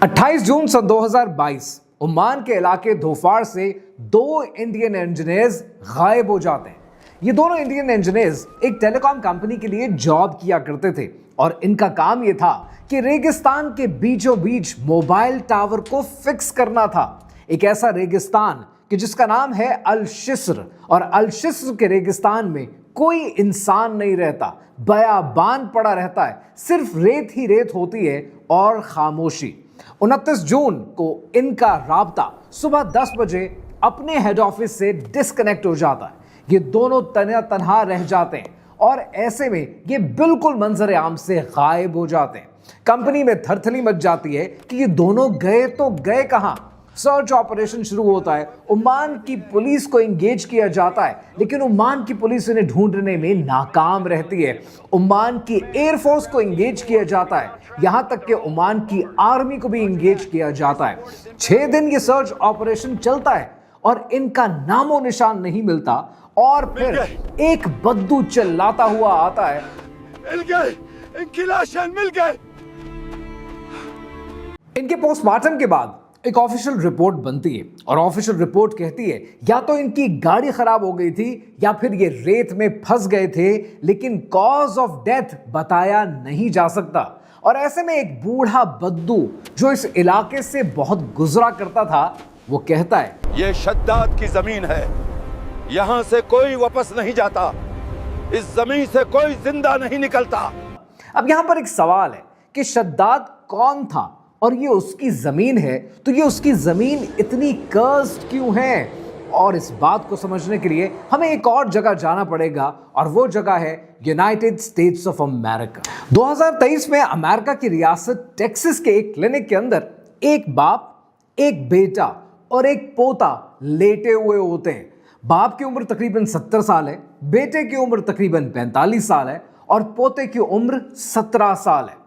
28 जून सन 2022 Oman के इलाके धोफार से दो इंडियन इंजीनियर्स गायब हो जाते हैं। ये दोनों इंडियन इंजीनियर्स एक टेलीकॉम कंपनी के लिए जॉब किया करते थे और इनका काम ये था कि रेगिस्तान के बीचों बीच मोबाइल टावर को फिक्स करना था। एक ऐसा रेगिस्तान कि जिसका नाम है अल शिस्र, और अल शिस्र के रेगिस्तान में कोई इंसान नहीं रहता, बयाबान पड़ा रहता है, सिर्फ रेत ही रेत होती है और खामोशी। 29 जून को इनका राब्ता सुबह 10 बजे अपने हेड ऑफिस से डिस्कनेक्ट हो जाता है। ये दोनों तन्हा रह जाते हैं और ऐसे में ये बिल्कुल मंजर आम से गायब हो जाते हैं। कंपनी में थरथली मच जाती है कि ये दोनों गए तो गए कहां। सर्च ऑपरेशन शुरू होता है, ओमान की पुलिस को एंगेज किया जाता है, लेकिन ओमान की पुलिस इन्हें ढूंढने में नाकाम रहती है। ओमान की एयरफोर्स को एंगेज किया जाता है, यहां तक कि ओमान की आर्मी को भी एंगेज किया जाता है। 6 दिन ये सर्च ऑपरेशन चलता है और इनका नामो निशान नहीं मिलता। और फिर एक बद्दू चिल्लाता हुआ आता है, मिल गए, इनकी लाशें मिल गए। इनके पोस्टमार्टम के बाद एक ऑफिशियल रिपोर्ट बनती है और ऑफिशियल रिपोर्ट कहती है या तो इनकी गाड़ी खराब हो गई थी या फिर ये रेत में फंस गए थे, लेकिन कॉज ऑफ डेथ बताया नहीं जा सकता। और ऐसे में एक बूढ़ा बद्दू जो इस इलाके से बहुत गुजरा करता था, वो कहता है, ये शद्दाद की जमीन है, यहां से कोई वापस नहीं जाता, इस जमीन से कोई जिंदा नहीं निकलता। अब यहां पर एक सवाल है कि शद्दाद कौन था और ये उसकी जमीन है, तो ये उसकी जमीन इतनी कर्स्ड क्यों है? और इस बात को समझने के लिए हमें एक और जगह जाना पड़ेगा और वो जगह है यूनाइटेड स्टेट्स ऑफ अमेरिका। 2023 में अमेरिका की रियासत टेक्सास के एक क्लिनिक के अंदर एक बाप, एक बेटा और एक पोता लेटे हुए होते हैं। बाप की उम्र तकरीबन 70 साल है, बेटे की उम्र तकरीबन 45 साल है और पोते की उम्र 17 साल है।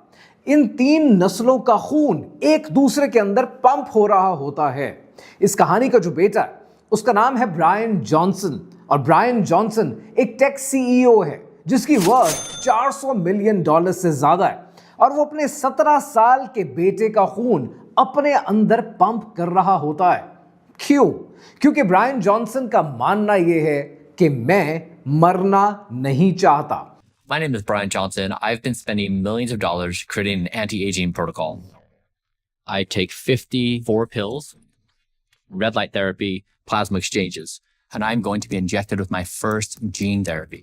इन 3 नस्लों का खून एक दूसरे के अंदर पंप हो रहा होता है। इस कहानी का जो बेटा है उसका नाम है ब्रायन जॉनसन, और ब्रायन जॉनसन एक टेक सीईओ है जिसकी वर्थ $400 मिलियन से ज्यादा है, और वो अपने 17 साल के बेटे का खून अपने अंदर पंप कर रहा होता है। क्यों? क्योंकि ब्रायन जॉनसन का मानना यह है कि मैं मरना नहीं चाहता। My name is Brian Johnson. I've been spending millions of dollars creating an anti-aging protocol. I take 54 pills, red light therapy, plasma exchanges, and I'm going to be injected with my first gene therapy.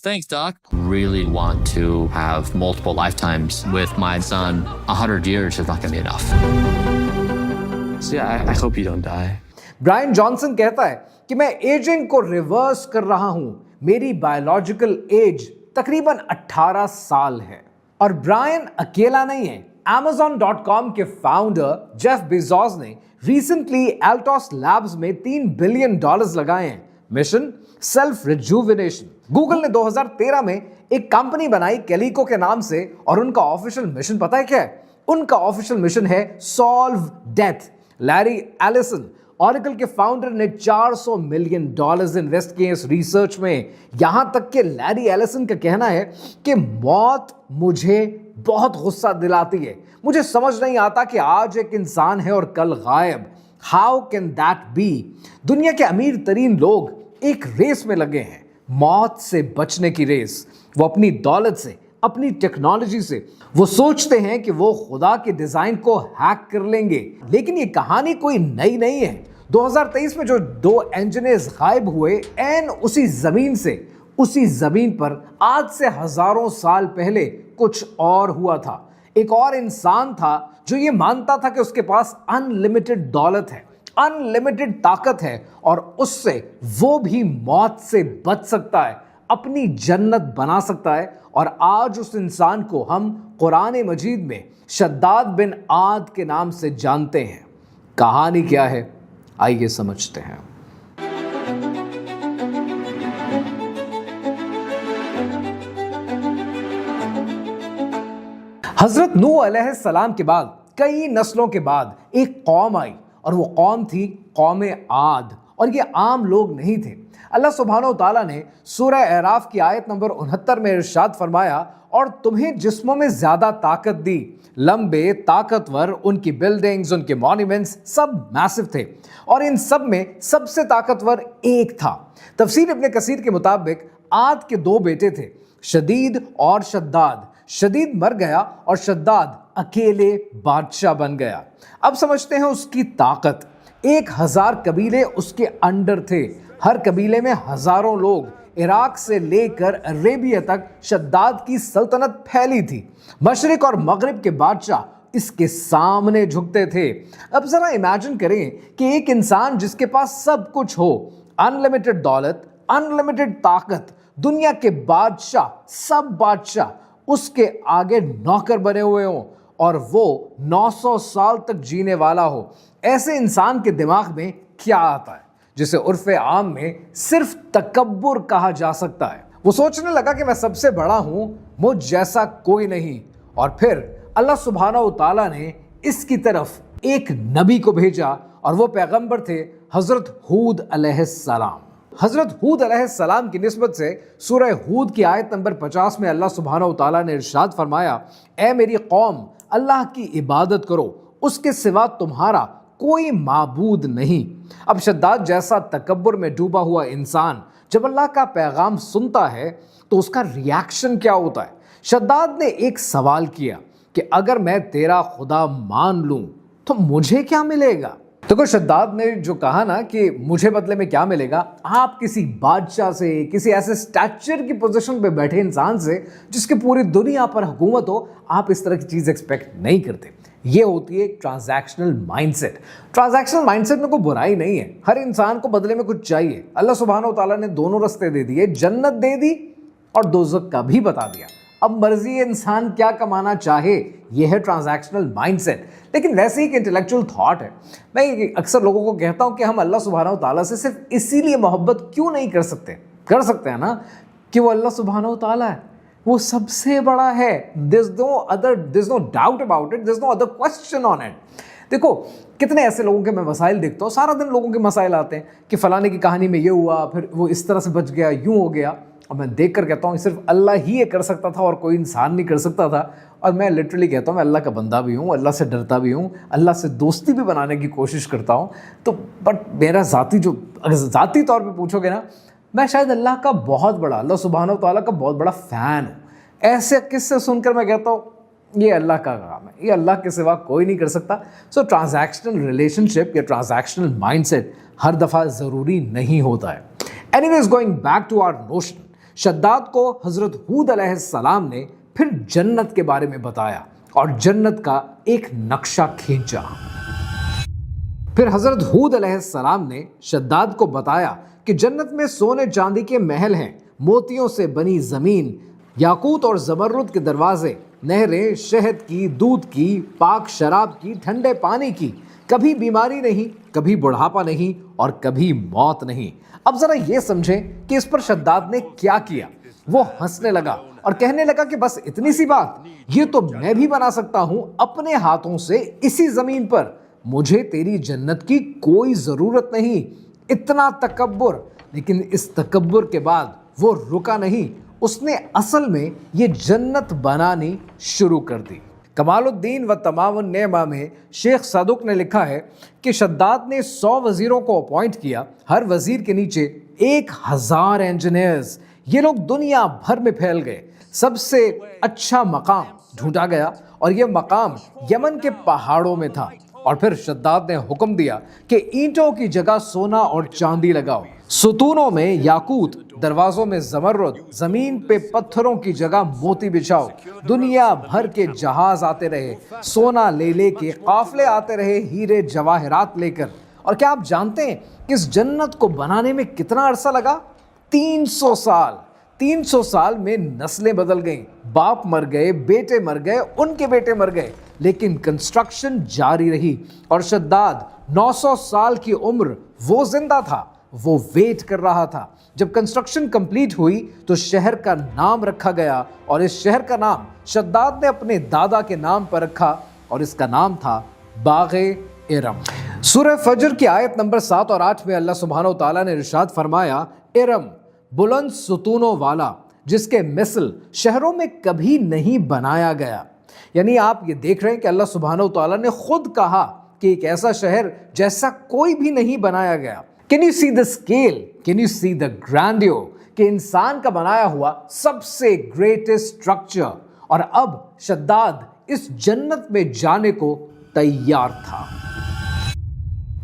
Thanks, Doc. Really want to have multiple lifetimes with my son. 100 years is not going to be enough. So yeah, I hope you don't die. Bryan Johnson कहता है कि मैं ageing को reverse कर रहा हूं। मेरी biological age तकरीबन 18 साल है। और ब्रायन अकेला नहीं है। Amazon.com के फाउंडर जेफ बेजोस ने रिसेंटली एल्टोस लैब्स में $3 बिलियन लगाए हैं। Mission self rejuvenation. गूगल ने 2013 में एक कंपनी बनाई कैलिको के नाम से, और उनका ऑफिशियल मिशन पता है क्या है? उनका ऑफिशियल मिशन है solve death. Larry Ellison, oracle के फाउंडर, ने $400 मिलियन इन्वेस्ट किए इस रिसर्च में। यहां तक कि लैरी एलिसन का कहना है कि मौत मुझे बहुत गुस्सा दिलाती है। मुझे समझ नहीं आता कि आज एक इंसान है और कल गायब। How can that be? दुनिया के अमीर तरीन लोग एक रेस में लगे हैं, मौत से बचने की रेस। वो अपनी दौलत से, अपनी टेक्नोलॉजी से वो सोचते हैं कि वो खुदा के डिजाइन को हैक कर लेंगे। लेकिन ये कहानी कोई नई नहीं है। 2023 में जो 2 इंजीनियर्स गायब हुए, एन उसी जमीन से, उसी जमीन पर आज से हजारों साल पहले कुछ और हुआ था। एक और इंसान था जो ये मानता था कि उसके पास अनलिमिटेड दौलत है, अनलिमिटेड ताकत है, और उससे वो भी मौत से बच सकता है, अपनी जन्नत बना सकता है। और आज उस इंसान को हम कुरान मजीद में शद्दाद बिन आद के नाम से जानते हैं। कहानी क्या है, आइए समझते हैं। हजरत नूह अलैहिस्सलाम के बाद कई नस्लों के बाद एक कौम आई, और वो कौम थी कौम आद, और ये आम लोग नहीं थे। अल्लाह सुब्हानहू तआला ने सूरह अराफ की आयत नंबर 69 में इरशाद फरमाया, और तुम्हें जिस्मों में ज्यादा ताकत दी, लंबे, ताकतवर, उनकी बिल्डिंग्स, उनके मॉन्यूमेंट्स सब मैसिव थे और इन सब में सबसे ताकतवर एक था। तफसीर इब्न कसीर के मुताबिक आद के 2 बेटे थे, शदीद और शद्दाद। शदीद मर गया और शद्दाद अकेले बादशाह बन गया। अब समझते हैं उसकी ताकत। 1000 कबीले उसके अंडर थे, हर कबीले में हजारों लोग। इराक से लेकर अरेबिया तक शद्दाद की सल्तनत फैली थी। मशरिक और मगरिब के बादशाह इसके सामने झुकते थे। अब जरा इमेजिन करें कि एक इंसान जिसके पास सब कुछ हो, अनलिमिटेड दौलत, अनलिमिटेड ताकत, दुनिया के बादशाह, सब बादशाह उसके आगे नौकर बने हुए हों और वो 900 साल तक जीने वाला हो। ऐसे इंसान के दिमाग में क्या आता है, जिसे उर्फ़े आम में सिर्फ तकब्बुर कहा जा सकता है। वो सोचने लगा कि मैं सबसे बड़ा हूं, मुझ जैसा कोई नहीं। और फिर अल्लाह सुब्हानहू तआला ने इसकी तरफ एक नबी को भेजा और वो पैगंबर थे हज़रत हूद अलैहिस्सलाम। हज़रत हूद अलैहिस्सलाम की निस्बत से सूरह हूद की आयत नंबर 50 में अल्लाह सुब्हानहू तआला ने इरशाद फरमाया, ए मेरी कौम, अल्लाह की इबादत करो, उसके सिवा तुम्हारा कोई माबूद नहीं। अब शद्दाद जैसा तकब्बुर में डूबा हुआ इंसान जब अल्लाह का पैगाम सुनता है तो उसका रिएक्शन क्या होता है? शद्दाद ने एक सवाल किया कि अगर मैं तेरा खुदा मान लूं तो मुझे क्या मिलेगा? तो शद्दाद ने जो कहा ना कि मुझे बदले में क्या मिलेगा, आप किसी बादशाह से, किसी ऐसे स्टैचर की पोजीशन पे बैठे इंसान से जिसकी पूरी दुनिया पर हुकूमत हो, आप इस तरह की चीज़ एक्सपेक्ट नहीं करते। ये होती है ट्रांजैक्शनल माइंडसेट। ट्रांजैक्शनल माइंडसेट में कोई बुराई नहीं है, हर इंसान को बदले में कुछ चाहिए। अल्लाह सुब्हानहू तआला ने दोनों रास्ते दे दिए, जन्नत दे दी और दोज़ख का भी बता दिया। अब मर्जी इंसान क्या कमाना चाहे, यह है ट्रांजैक्शनल माइंडसेट। लेकिन वैसे ही एक इंटेलेक्चुअल थॉट है। मैं अक्सर लोगों को कहता हूं कि हम अल्लाह सुब्हानहू तआला से सिर्फ इसीलिए मोहब्बत क्यों नहीं कर सकते हैं ना कि वो अल्लाह सुब्हानहू तआला है, वो सबसे बड़ा है। there's no doubt about it, there's no other question on it। देखो कितने ऐसे लोगों के मैं मसाइल देखता हूँ, सारा दिन लोगों के मसाइल आते हैं कि फलाने की कहानी में ये हुआ, फिर वो इस तरह से बच गया, यूं हो गया। और मैं देख कर कहता हूँ सिर्फ अल्लाह ही ये कर सकता था और कोई इंसान नहीं कर सकता था। और मैं लिटरली कहता हूँ मैं अल्लाह का बंदा भी हूँ, अल्लाह से डरता भी हूँ, अल्लाह से दोस्ती भी बनाने की कोशिश करता हूँ। तो बट मेरा अगर ज़ाती तौर पे पूछोगे ना, मैं शायद अल्लाह का बहुत बड़ा, अल्लाह सुब्हानहू तआला का बहुत बड़ा फ़ैन हूँ। ऐसे किस्से सुनकर मैं कहता हूँ ये अल्लाह का काम है, ये अल्लाह के सिवा कोई नहीं कर सकता। सो ट्रांजैक्शनल रिलेशनशिप या ट्रांजैक्शनल माइंडसेट हर दफ़ा ज़रूरी नहीं होता है। Anyways, going back to our notion, Shaddad को हज़रत हूद अलैहिस्सलाम ने फिर जन्नत के बारे में बताया और जन्नत का एक नक्शा खींचा। फिर हज़रत हूद अलैहिस्सलाम ने शद्दाद को बताया कि जन्नत में सोने चांदी के महल हैं, मोतियों से बनी ज़मीन, याकूत और ज़मरुद के दरवाजे, नहरें शहद की, दूध की, पाक शराब की, ठंडे पानी की, कभी बीमारी नहीं, कभी बुढ़ापा नहीं और कभी मौत नहीं। अब ज़रा ये समझें कि इस पर शद्दाद ने क्या किया। वो हंसने लगा और कहने लगा कि बस इतनी सी बात, ये तो मैं भी बना सकता हूँ अपने हाथों से इसी ज़मीन पर, मुझे तेरी जन्नत की कोई ज़रूरत नहीं। इतना तकब्बुर। लेकिन इस तकब्बुर के बाद वो रुका नहीं, उसने असल में ये जन्नत बनानी शुरू कर दी। कमालुद्दीन व तमामुन नेमा में शेख सदुक ने लिखा है कि शद्दाद ने 100 वज़ीरों को अपॉइंट किया, हर वज़ीर के नीचे 1000 इंजीनियर्स। ये लोग दुनिया भर में फैल गए। सबसे अच्छा मकाम ढूंढा गया और ये मकाम यमन के पहाड़ों में था। और फिर शद्दाद ने हुक्म दिया कि ईंटों की जगह सोना और चांदी लगाओ, सुतूनों में याकूत, दरवाजों में ज़मरुद, ज़मीन पे पत्थरों की जगह मोती बिछाओ। दुनिया भर के जहाज आते रहे, सोना ले के काफले आते रहे, हीरे जवाहरात लेकर। और क्या आप जानते हैं कि इस जन्नत को बनाने में कितना अरसा लगा? 300 साल। 300 साल में नस्लें बदल गईं, बाप मर गए, बेटे मर गए, उनके बेटे मर गए, लेकिन कंस्ट्रक्शन जारी रही। और शद्दाद 900 साल की उम्र वो जिंदा था, वो वेट कर रहा था। जब कंस्ट्रक्शन कंप्लीट हुई तो शहर का नाम रखा गया और इस शहर का नाम शद्दाद ने अपने दादा के नाम पर रखा और इसका नाम था बाग़े इरम। सूरह फजर की आयत नंबर 7 और 8 में अल्लाह सुब्हानहू तआला ने इरशाद फरमाया, इरम बुलंद सुतूनों वाला, जिसके मिसल शहरों में कभी नहीं बनाया गया। یعنی آپ یہ دیکھ رہے ہیں کہ اللہ سبحانہ و تعالیٰ نے خود کہا کہ ایک ایسا شہر جیسا کوئی بھی نہیں بنایا گیا. Can you see the scale? Can you see the grandeur? کہ انسان کا بنایا ہوا سب سے گریٹسٹ اسٹرکچر. اور اب شداد اس جنت میں جانے کو تیار تھا.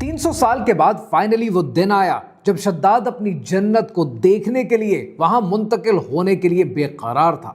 300 سال کے بعد فائنلی وہ دن آیا جب شداد اپنی جنت کو دیکھنے کے لیے وہاں منتقل ہونے کے لیے بے قرار تھا.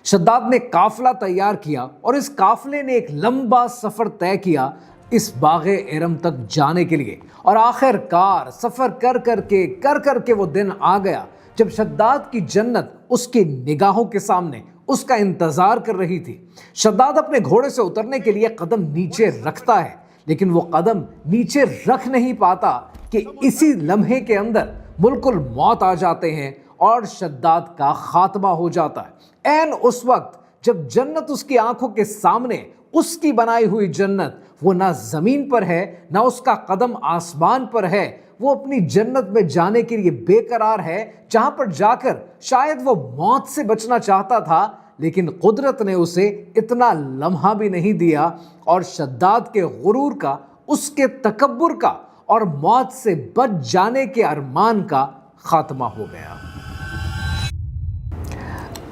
شداد نے قافلہ تیار کیا اور اس قافلے نے ایک لمبا سفر طے کیا اس باغ ارم تک جانے کے لیے. اور آخر کار سفر کر کے وہ دن آ گیا جب شداد کی جنت اس کی نگاہوں کے سامنے اس کا انتظار کر رہی تھی. شداد اپنے گھوڑے سے اترنے کے لیے قدم نیچے رکھتا ہے لیکن وہ قدم نیچے رکھ نہیں پاتا کہ اسی لمحے کے اندر ملک الموت آ جاتے ہیں اور شداد کا خاتمہ ہو جاتا ہے. عین اس وقت جب جنت اس کی آنکھوں کے سامنے اس کی بنائی ہوئی جنت وہ نہ زمین پر ہے نہ اس کا قدم آسمان پر ہے. وہ اپنی جنت میں جانے کے لیے بے قرار ہے جہاں پر جا کر شاید وہ موت سے بچنا چاہتا تھا لیکن قدرت نے اسے اتنا لمحہ بھی نہیں دیا اور شداد کے غرور کا، اس کے تکبر کا اور موت سے بچ جانے کے ارمان کا خاتمہ ہو گیا.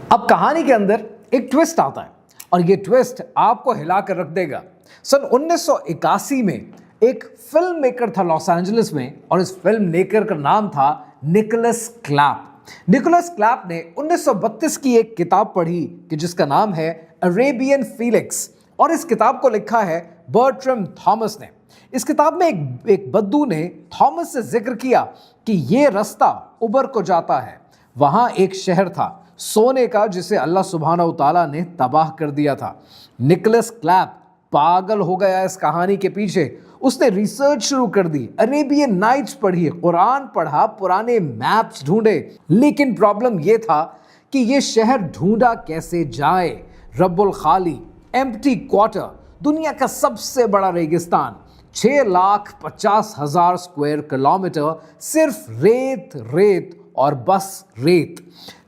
اب کہانی کے اندر ایک ٹویسٹ آتا ہے اور یہ ٹویسٹ آپ کو ہلا کر رکھ دے گا. سن 1981 میں ایک فلم میکر تھا لاس اینجلس میں اور اس فلم میکر کا نام تھا نکولس کلیپ. نکولس کلیپ نے 1932 کی ایک کتاب پڑھی کہ جس کا نام ہے عربین فیلکس اور اس کتاب کو لکھا ہے برٹرم تھامس نے. اس کتاب میں ایک بدو نے تھامس سے ذکر کیا کہ یہ رستہ اوبر کو جاتا ہے. وہاں ایک شہر تھا سونے کا جسے اللہ سبحانہ و تعالیٰ نے تباہ کر دیا تھا. نکولس کلیپ پاگل ہو گیا اس کہانی کے پیچھے. اس نے ریسرچ شروع کر دی، عربین نائٹس پڑھی، قرآن پڑھا، پرانے میپس ڈھونڈے. لیکن پرابلم یہ تھا کہ یہ شہر ڈھونڈا کیسے جائے. رب الخالی، ایمپٹی کوارٹر، دنیا کا سب سے بڑا ریگستان، 6,50,000 اسکوائر کلومیٹر، صرف ریت ریت اور بس ریت.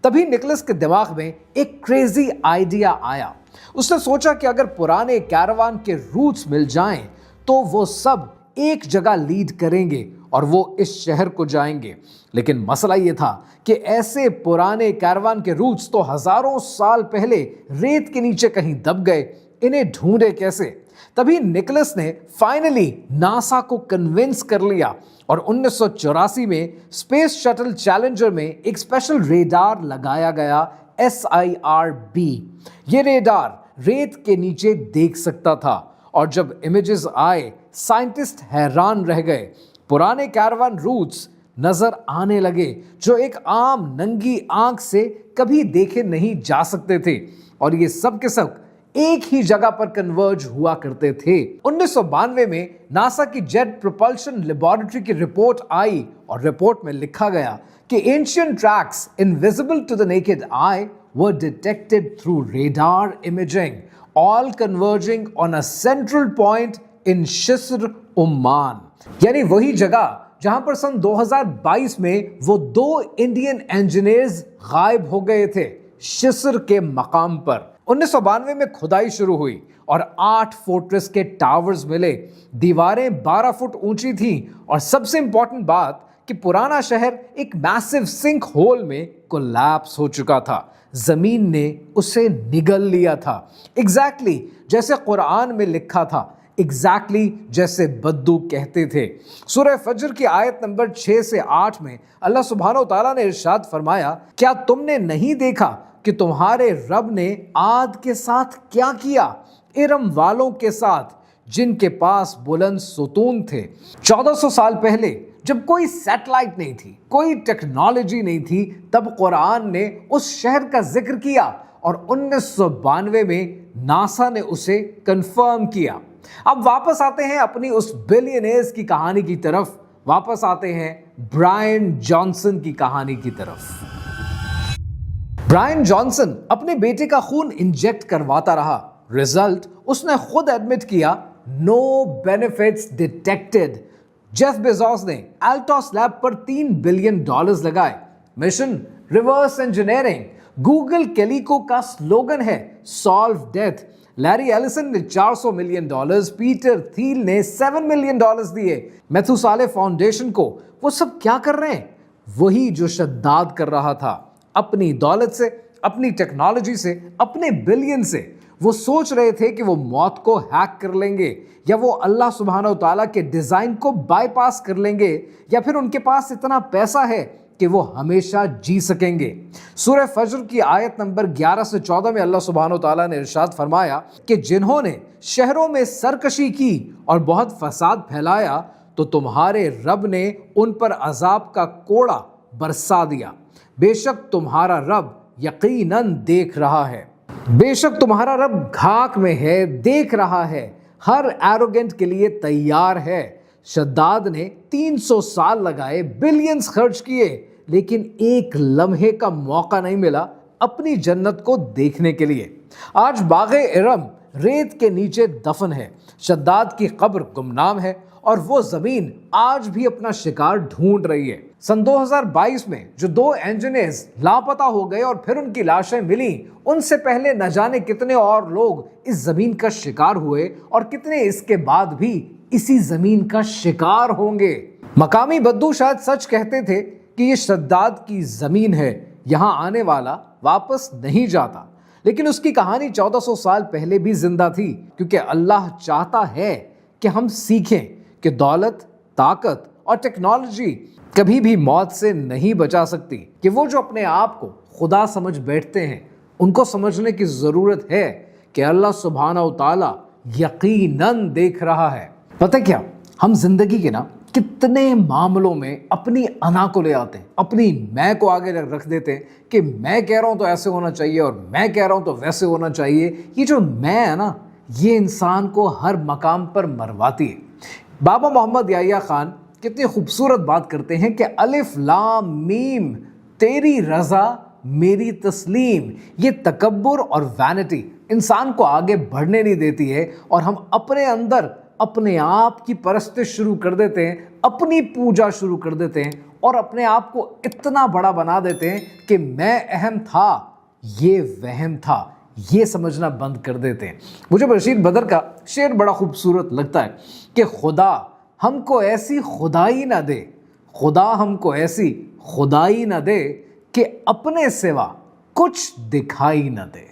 تبھی نکولس کے دماغ میں ایک کریزی آئیڈیا آیا. اس نے سوچا کہ اگر پرانے کیروان کے روٹس مل جائیں تو وہ سب ایک جگہ لیڈ کریں گے اور وہ اس شہر کو جائیں گے. لیکن مسئلہ یہ تھا کہ ایسے پرانے کیروان کے روٹس تو ہزاروں سال پہلے ریت کے نیچے کہیں دب گئے، انہیں ڈھونڈے کیسے؟ تبھی نکولس نے فائنلی ناسا کو کنونس کر لیا اور 1984 میں اسپیس شٹل چیلنجر میں ایک اسپیشل ریڈار لگایا گیا، SIRB. یہ ریڈار ریت کے نیچے دیکھ سکتا تھا اور جب امیجز آئے سائنٹسٹ حیران رہ گئے. پرانے کیروان روٹس نظر آنے لگے جو ایک عام ننگی آنکھ سے کبھی دیکھے نہیں جا سکتے تھے اور یہ سب کے سب ایک ہی جگہ پر کنورج ہوا کرتے تھے. 1992 میں ناسا کی جیٹ پروپلشن لیبارٹری کی رپورٹ آئی اور رپورٹ میں لکھا گیا کہ ancient tracks invisible to the naked eye were detected through radar imaging, all converging on a central point in Shisr, Oman. یعنی وہی جگہ جہاں پر سن 2022 میں وہ 2 انڈین انجینئرز غائب ہو گئے تھے، شسر کے مقام پر. 1992 میں کھدائی شروع ہوئی اور 8 فورٹریس کے ٹاورز ملے. دیواریں 12 فٹ اونچی تھیں اور سب سے امپورٹنٹ بات کہ پرانا شہر ایک میسو سنک ہول میں کولیپس ہو چکا تھا. زمین نے اسے نگل لیا تھا، ایگزیکٹلی جیسے قرآن میں لکھا تھا، ایگزیکٹلی جیسے بدو کہتے تھے. سورہ فجر کی آیت نمبر 6 سے 8 میں اللہ سبحانہ و تعالیٰ نے ارشاد فرمایا، کیا تم نے نہیں دیکھا کہ تمہارے رب نے عاد کے ساتھ کیا کیا، ارم والوں کے ساتھ جن کے پاس بلند ستون تھے. 1400 سال پہلے جب کوئی سیٹلائٹ نہیں تھی، کوئی ٹیکنالوجی نہیں تھی، تب قرآن نے اس شہر کا ذکر کیا اور 1992 میں ناسا نے اسے کنفرم کیا. اب واپس آتے ہیں اپنی اس بلینئرز کی کہانی کی طرف، واپس آتے ہیں برائن جانسن کی کہانی کی طرف. برائن جانسن اپنے بیٹے کا خون انجیکٹ کرواتا رہا. رزلٹ اس نے خود ایڈمٹ کیا، نو بینیفٹس ڈیٹیکٹڈ. جیف بیزوس نے الٹاس لیب پر $3 بلین لگائے. Mission reverse engineering. گوگل کیلیکو کا سلوگن ہے سالو ڈیتھ. لैरी एलिसन ने $400 मिलियन, पीटर थील ने $7 मिलियन दिए मेथुसाले फाउंडेशन को। वो सब क्या कर रहे हैं? वही जो शद्दाद कर रहा था, अपनी दौलत से, अपनी टेक्नोलॉजी से, अपने बिलियन से। वो सोच रहे थे कि वो मौत को हैक कर लेंगे, या वो अल्लाह सुब्हानहू तआला के डिजाइन को बाईपास कर लेंगे, या फिर उनके पास इतना पैसा है कि वो हमेशा जी सकेंगे। सूरह फज्र की आयत नंबर 11 से 14 में अल्लाह सुब्हानहू तआला ने इरशाद फरमाया कि जिन्होंने शहरों में सरकशी की और बहुत फसाद फैलाया तो तुम्हारे रब ने उन पर अजाब का कोड़ा बरसा दिया। बेशक तुम्हारा रब यकीनन देख रहा है। बेशक तुम्हारा रब घाक में है, देख रहा है, हर एरोगेंट के लिए तैयार है। शद्दाद ने 300 साल लगाए, बिलियंस खर्च किए, लेकिन एक लम्हे का मौका नहीं मिला अपनी जन्नत को देखने के लिए। आज बाग़े इरम रेत के नीचे दफन है, शद्दाद की कब्र गुमनाम है और वो जमीन आज भी अपना शिकार ढूंढ रही है। सन 2022 में जो 2 इंजीनियर्स लापता हो गए और फिर उनकी लाशें मिली, उनसे पहले न जाने कितने और लोग इस जमीन का शिकार हुए और कितने इसके बाद भी इसी जमीन का शिकार होंगे। मकामी बद्दू शायद सच कहते थे कि ये शद्दाद की जमीन है, यहाँ आने वाला वापस नहीं जाता, लेकिन उसकी कहानी 1400 साल पहले भी जिंदा थी, क्योंकि अल्लाह चाहता है कि हम सीखें कि दौलत, ताकत और टेक्नोलॉजी कभी भी मौत से नहीं बचा सकती, कि वो जो अपने आप को खुदा समझ बैठते हैं उनको समझने की ज़रूरत है कि अल्लाह सुब्हानहू तआला यकीनन देख रहा है। पता क्या, हम जिंदगी के ना कितने मामलों में अपनी अना को ले आते हैं, अपनी मैं को आगे रख देते हैं कि मैं कह रहा हूँ तो ऐसे होना चाहिए और मैं कह रहा हूँ तो वैसे होना चाहिए। ये जो मैं है ना, ये इंसान को हर मकाम पर मरवाती है। बाबा मोहम्मद याह्या खान कितनी खूबसूरत बात करते हैं कि अलिफ लाम मीम तेरी रज़ा मेरी तस्लीम। ये तकब्बुर और वैनिटी इंसान को आगे बढ़ने नहीं देती है और हम अपने अंदर अपने आप की परस्तिश शुरू कर देते हैं, अपनी पूजा शुरू कर देते हैं और अपने आप को इतना बड़ा बना देते हैं कि मैं अहम था, ये वहम था, ये समझना बंद कर देते हैं। मुझे रशीद बदर का शेर बड़ा खूबसूरत लगता है कि खुदा हमको ऐसी खुदाई ना दे, खुदा हमको ऐसी खुदाई ना दे कि अपने सिवा कुछ दिखाई ना दे।